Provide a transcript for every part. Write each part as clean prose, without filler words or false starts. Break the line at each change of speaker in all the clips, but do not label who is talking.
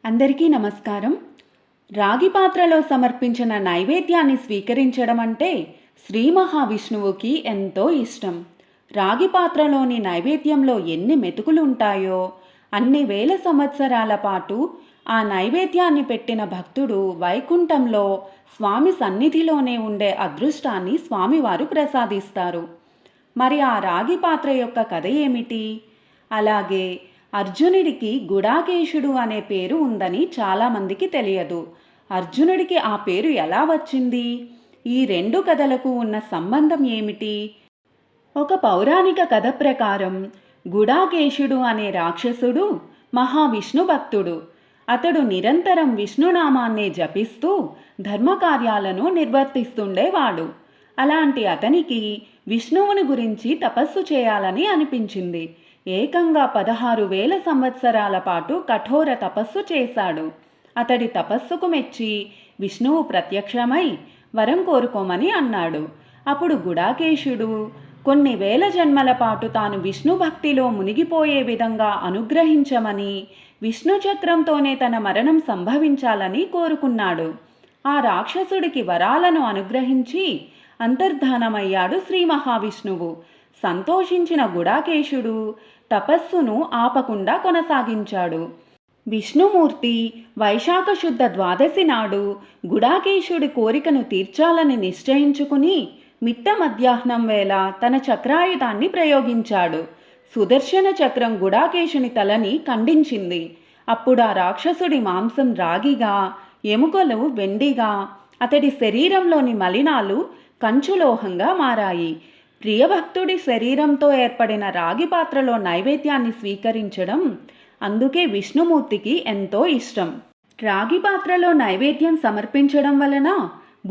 అందరికీ నమస్కారం. రాగి పాత్రలో సమర్పించిన నైవేద్యాన్ని స్వీకరించడం అంటే శ్రీ మహావిష్ణువుకి ఎంతో ఇష్టం. రాగి పాత్రలోని నైవేద్యంలో ఎన్ని మెతుకులు ఉంటాయో అన్ని వేల సంవత్సరాల పాటు ఆ నైవేద్యాన్ని పెట్టిన భక్తుడు వైకుంఠంలో స్వామి సన్నిధిలోనే ఉండే అదృష్టాన్ని స్వామివారు ప్రసాదిస్తారు. మరి ఆ రాగి పాత్ర యొక్క కథ ఏమిటి? అలాగే అర్జునుడికి గుడాకేశుడు అనే పేరు ఉందని చాలామందికి తెలియదు. అర్జునుడికి ఆ పేరు ఎలా వచ్చింది? ఈ రెండు కథలకు ఉన్న సంబంధం ఏమిటి? ఒక పౌరాణిక కథ ప్రకారం గుడాకేశుడు అనే రాక్షసుడు మహావిష్ణు భక్తుడు. అతడు నిరంతరం విష్ణునామాన్నే జపిస్తూ ధర్మకార్యాలను నిర్వర్తిస్తుండేవాడు. అలాంటి అతనికి విష్ణువుని గురించి తపస్సు చేయాలని అనిపించింది. ఏకంగా 16,000 సంవత్సరాల పాటు కఠోర తపస్సు చేశాడు. అతడి తపస్సుకు మెచ్చి విష్ణువు ప్రత్యక్షమై వరం కోరుకోమని అన్నాడు. అప్పుడు గుడాకేశుడు కొన్ని వేల జన్మల పాటు తాను విష్ణు భక్తిలో మునిగిపోయే విధంగా అనుగ్రహించమని, విష్ణు చక్రంతోనే తన మరణం సంభవించాలని కోరుకున్నాడు. ఆ రాక్షసుడికి వరాలను అనుగ్రహించి అంతర్ధానమయ్యాడు శ్రీ మహావిష్ణువు. సంతోషించిన గుడాకేశుడు తపస్సును ఆపకుండా కొనసాగించాడు. విష్ణుమూర్తి వైశాఖ శుద్ధ ద్వాదశి నాడు గుడాకేశుడి కోరికను తీర్చాలని నిశ్చయించుకుని మిట్ట మధ్యాహ్నం వేళ తన చక్రాయుధాన్ని ప్రయోగించాడు. సుదర్శన చక్రం గుడాకేశుని తలని ఖండించింది. అప్పుడు ఆ రాక్షసుడి మాంసం రాగిగా, ఎముకలు వెండిగా, అతడి శరీరంలోని మలినాలు కంచులోహంగా మారాయి. ప్రియభక్తుడి శరీరంతో ఏర్పడిన రాగి పాత్రలో నైవేద్యాన్ని స్వీకరించడం అందుకే విష్ణుమూర్తికి ఎంతో ఇష్టం. రాగి పాత్రలో నైవేద్యం సమర్పించడం వలన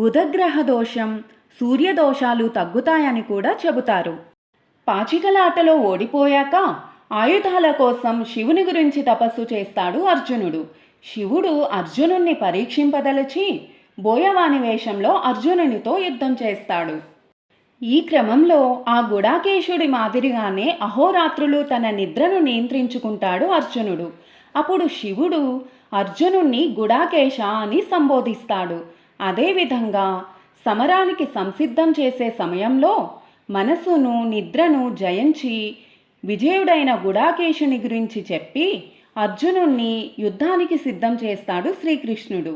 బుధగ్రహ దోషం, సూర్యదోషాలు తగ్గుతాయని కూడా చెబుతారు. పాచికలాటలో ఓడిపోయాక ఆయుధాల కోసం శివుని గురించి తపస్సు చేస్తాడు అర్జునుడు. శివుడు అర్జునుణ్ణి పరీక్షింపదలచి బోయవాని వేషంలో అర్జునునితో యుద్ధం చేస్తాడు. ఈ క్రమంలో ఆ గుడాకేశుడి మాదిరిగానే అహోరాత్రులు తన నిద్రను నియంత్రించుకుంటాడు అర్జునుడు. అప్పుడు శివుడు అర్జునుణ్ణి గుడాకేశ అని సంబోధిస్తాడు. అదేవిధంగా సమరానికి సంసిద్ధం చేసే సమయంలో మనసును, నిద్రను జయించి విజయుడైన గుడాకేశుని గురించి చెప్పి అర్జునుణ్ణి యుద్ధానికి సిద్ధం చేస్తాడు శ్రీకృష్ణుడు.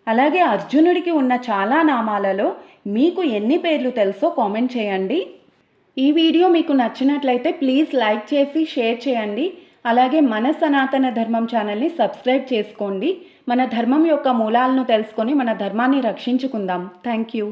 అలాగే అర్జునుడికి ఉన్న చాలా నామాలలో మీకు ఎన్ని పేర్లు తెలుసో కామెంట్ చేయండి. ఈ వీడియో మీకు నచ్చినట్లయితే ప్లీజ్ లైక్ చేసి షేర్ చేయండి. అలాగే మన సనాతన ధర్మం ఛానల్ని సబ్స్క్రైబ్ చేసుకోండి. మన ధర్మం యొక్క మూలాలను తెలుసుకొని మన ధర్మాన్ని రక్షించుకుందాం. Thank you.